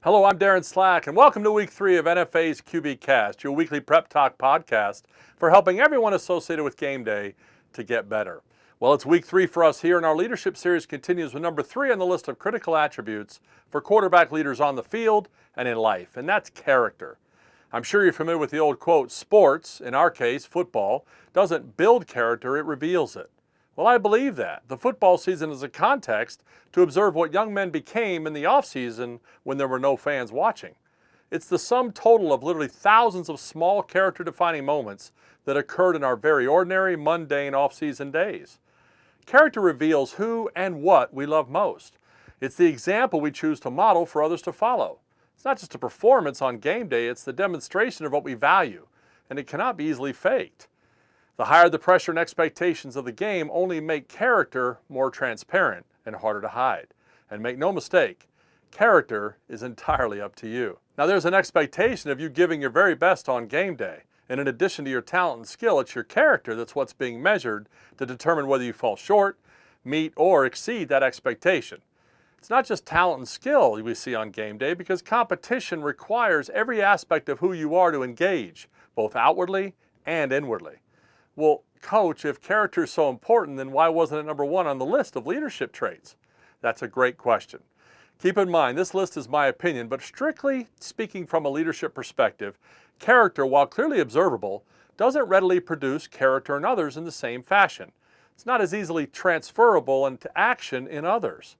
Hello, I'm Darren Slack, and welcome to Week 3 of NFA's QB Cast, your weekly prep talk podcast for helping everyone associated with game day to get better. Well, it's Week 3 for us here, and our leadership series continues with number 3 on the list of critical attributes for quarterback leaders on the field and in life, and that's character. I'm sure you're familiar with the old quote, sports, in our case, football, doesn't build character, it reveals it. Well, I believe that. The football season is a context to observe what young men became in the offseason when there were no fans watching. It's the sum total of literally thousands of small character-defining moments that occurred in our very ordinary, mundane off-season days. Character reveals who and what we love most. It's the example we choose to model for others to follow. It's not just a performance on game day, it's the demonstration of what we value, and it cannot be easily faked. The higher the pressure and expectations of the game only make character more transparent and harder to hide. And make no mistake, character is entirely up to you. Now there's an expectation of you giving your very best on game day. And in addition to your talent and skill, it's your character that's what's being measured to determine whether you fall short, meet, or exceed that expectation. It's not just talent and skill we see on game day because competition requires every aspect of who you are to engage, both outwardly and inwardly. Well, coach, if character is so important, then why wasn't it number 1 on the list of leadership traits? That's a great question. Keep in mind, this list is my opinion, but strictly speaking from a leadership perspective, character, while clearly observable, doesn't readily produce character in others in the same fashion. It's not as easily transferable into action in others.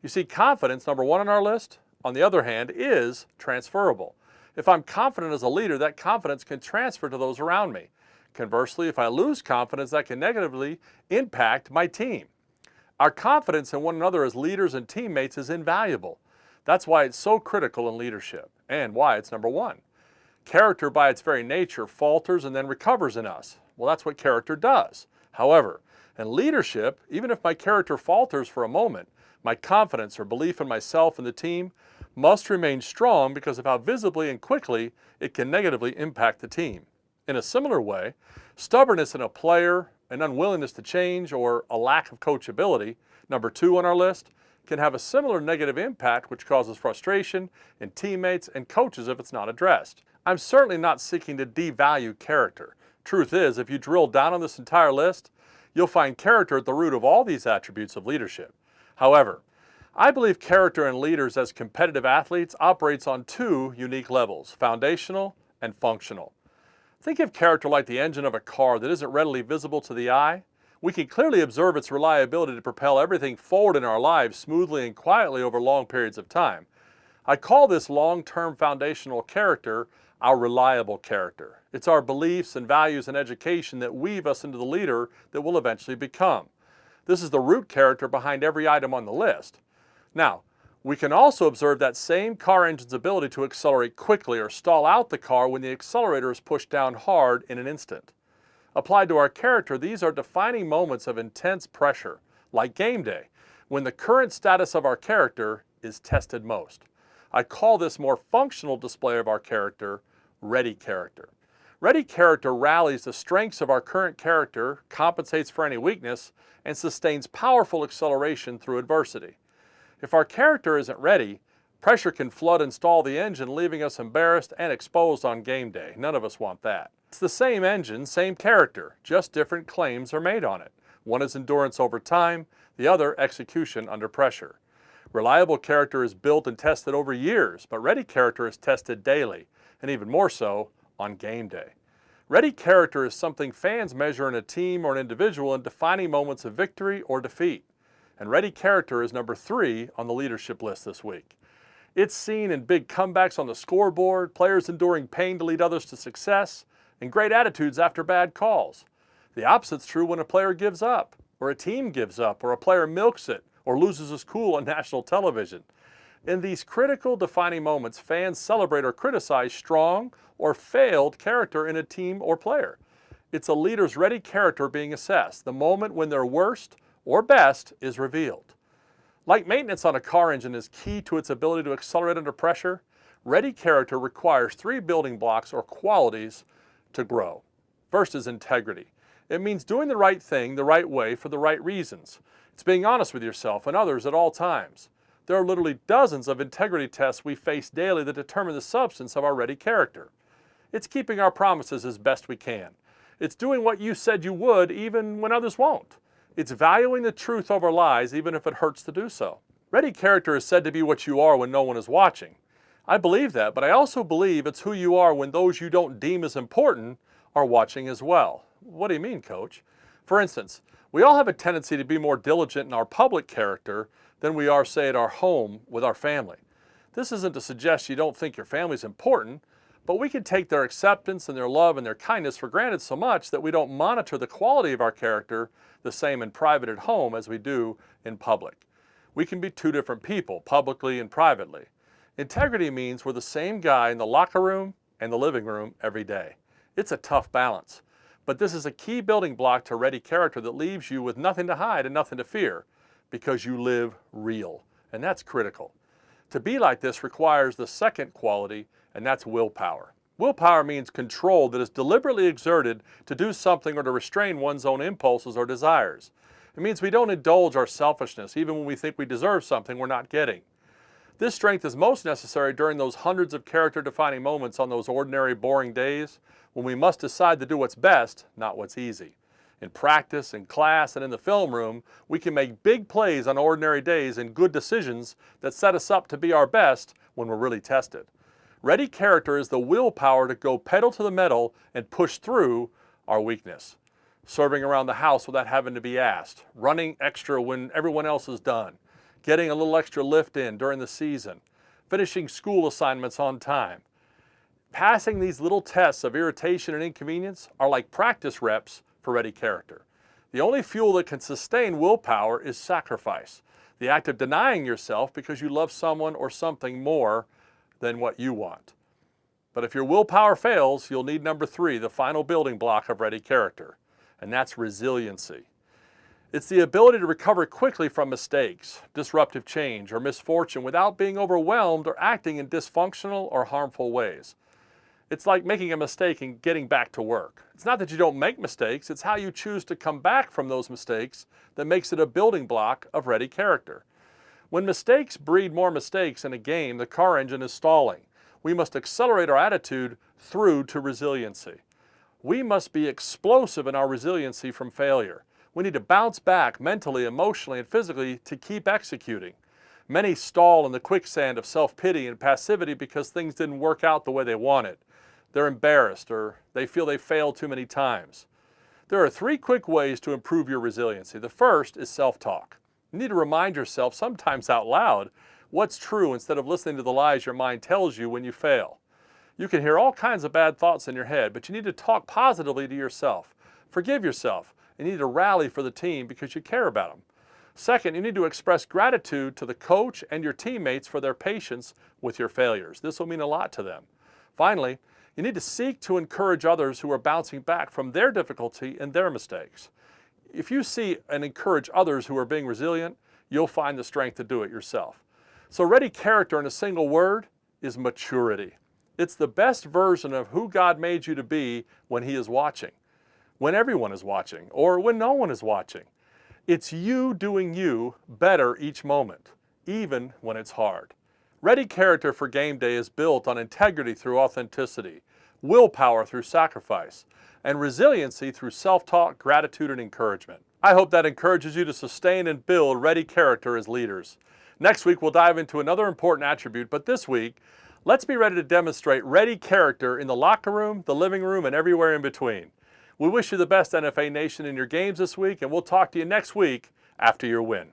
You see, confidence, number 1 on our list, on the other hand, is transferable. If I'm confident as a leader, that confidence can transfer to those around me. Conversely, if I lose confidence, that can negatively impact my team. Our confidence in one another as leaders and teammates is invaluable. That's why it's so critical in leadership and why it's number 1. Character, by its very nature, falters and then recovers in us. Well, that's what character does. However, in leadership, even if my character falters for a moment, my confidence or belief in myself and the team must remain strong because of how visibly and quickly it can negatively impact the team. In a similar way, stubbornness in a player, an unwillingness to change, or a lack of coachability, number 2 on our list, can have a similar negative impact which causes frustration in teammates and coaches if it's not addressed. I'm certainly not seeking to devalue character. Truth is, if you drill down on this entire list, you'll find character at the root of all these attributes of leadership. However, I believe character in leaders as competitive athletes operates on 2 unique levels, foundational and functional. Think of character like the engine of a car that isn't readily visible to the eye. We can clearly observe its reliability to propel everything forward in our lives smoothly and quietly over long periods of time. I call this long-term foundational character our reliable character. It's our beliefs and values and education that weave us into the leader that we'll eventually become. This is the root character behind every item on the list. Now, we can also observe that same car engine's ability to accelerate quickly or stall out the car when the accelerator is pushed down hard in an instant. Applied to our character, these are defining moments of intense pressure, like game day, when the current status of our character is tested most. I call this more functional display of our character, ready character. Ready character rallies the strengths of our current character, compensates for any weakness, and sustains powerful acceleration through adversity. If our character isn't ready, pressure can flood and stall the engine, leaving us embarrassed and exposed on game day. None of us want that. It's the same engine, same character, just different claims are made on it. One is endurance over time, the other execution under pressure. Reliable character is built and tested over years, but ready character is tested daily, and even more so on game day. Ready character is something fans measure in a team or an individual in defining moments of victory or defeat. And ready character is number 3 on the leadership list this week. It's seen in big comebacks on the scoreboard, players enduring pain to lead others to success, and great attitudes after bad calls. The opposite's true when a player gives up, or a team gives up, or a player milks it, or loses his cool on national television. In these critical defining moments, fans celebrate or criticize strong or failed character in a team or player. It's a leader's ready character being assessed, the moment when their worst or best is revealed. Like maintenance on a car engine is key to its ability to accelerate under pressure, ready character requires 3 building blocks or qualities to grow. First is integrity. It means doing the right thing the right way for the right reasons. It's being honest with yourself and others at all times. There are literally dozens of integrity tests we face daily that determine the substance of our ready character. It's keeping our promises as best we can. It's doing what you said you would even when others won't. It's valuing the truth over lies even if it hurts to do so. Ready character is said to be what you are when no one is watching. I believe that, but I also believe it's who you are when those you don't deem as important are watching as well. What do you mean, Coach? For instance, we all have a tendency to be more diligent in our public character than we are, say, at our home with our family. This isn't to suggest you don't think your family's important, but we can take their acceptance and their love and their kindness for granted so much that we don't monitor the quality of our character the same in private at home as we do in public. We can be two different people, publicly and privately. Integrity means we're the same guy in the locker room and the living room every day. It's a tough balance, but this is a key building block to ready character that leaves you with nothing to hide and nothing to fear because you live real, and that's critical. To be like this requires the second quality, and that's willpower. Willpower means control that is deliberately exerted to do something or to restrain one's own impulses or desires. It means we don't indulge our selfishness even when we think we deserve something we're not getting. This strength is most necessary during those hundreds of character-defining moments on those ordinary, boring days when we must decide to do what's best, not what's easy. In practice, in class, and in the film room, we can make big plays on ordinary days and good decisions that set us up to be our best when we're really tested. Ready character is the willpower to go pedal to the metal and push through our weakness. Serving around the house without having to be asked, running extra when everyone else is done, getting a little extra lift in during the season, finishing school assignments on time. Passing these little tests of irritation and inconvenience are like practice reps for ready character. The only fuel that can sustain willpower is sacrifice, the act of denying yourself because you love someone or something more than what you want. But if your willpower fails, you'll need number 3, the final building block of ready character, and that's resiliency. It's the ability to recover quickly from mistakes, disruptive change, or misfortune without being overwhelmed or acting in dysfunctional or harmful ways. It's like making a mistake and getting back to work. It's not that you don't make mistakes, it's how you choose to come back from those mistakes that makes it a building block of ready character. When mistakes breed more mistakes in a game, the car engine is stalling. We must accelerate our attitude through to resiliency. We must be explosive in our resiliency from failure. We need to bounce back mentally, emotionally, and physically to keep executing. Many stall in the quicksand of self-pity and passivity because things didn't work out the way they wanted. They're embarrassed or they feel they failed too many times. There are 3 quick ways to improve your resiliency. The first is self-talk. You need to remind yourself, sometimes out loud, what's true instead of listening to the lies your mind tells you when you fail. You can hear all kinds of bad thoughts in your head, but you need to talk positively to yourself. Forgive yourself. You need to rally for the team because you care about them. Second, you need to express gratitude to the coach and your teammates for their patience with your failures. This will mean a lot to them. Finally, you need to seek to encourage others who are bouncing back from their difficulty and their mistakes. If you see and encourage others who are being resilient, you'll find the strength to do it yourself. So ready character in a single word is maturity. It's the best version of who God made you to be when He is watching, when everyone is watching, or when no one is watching. It's you doing you better each moment, even when it's hard. Ready character for game day is built on integrity through authenticity, willpower through sacrifice, and resiliency through self-talk, gratitude, and encouragement. I hope that encourages you to sustain and build ready character as leaders. Next week, we'll dive into another important attribute, but this week, let's be ready to demonstrate ready character in the locker room, the living room, and everywhere in between. We wish you the best, NFA Nation, in your games this week, and we'll talk to you next week after your win.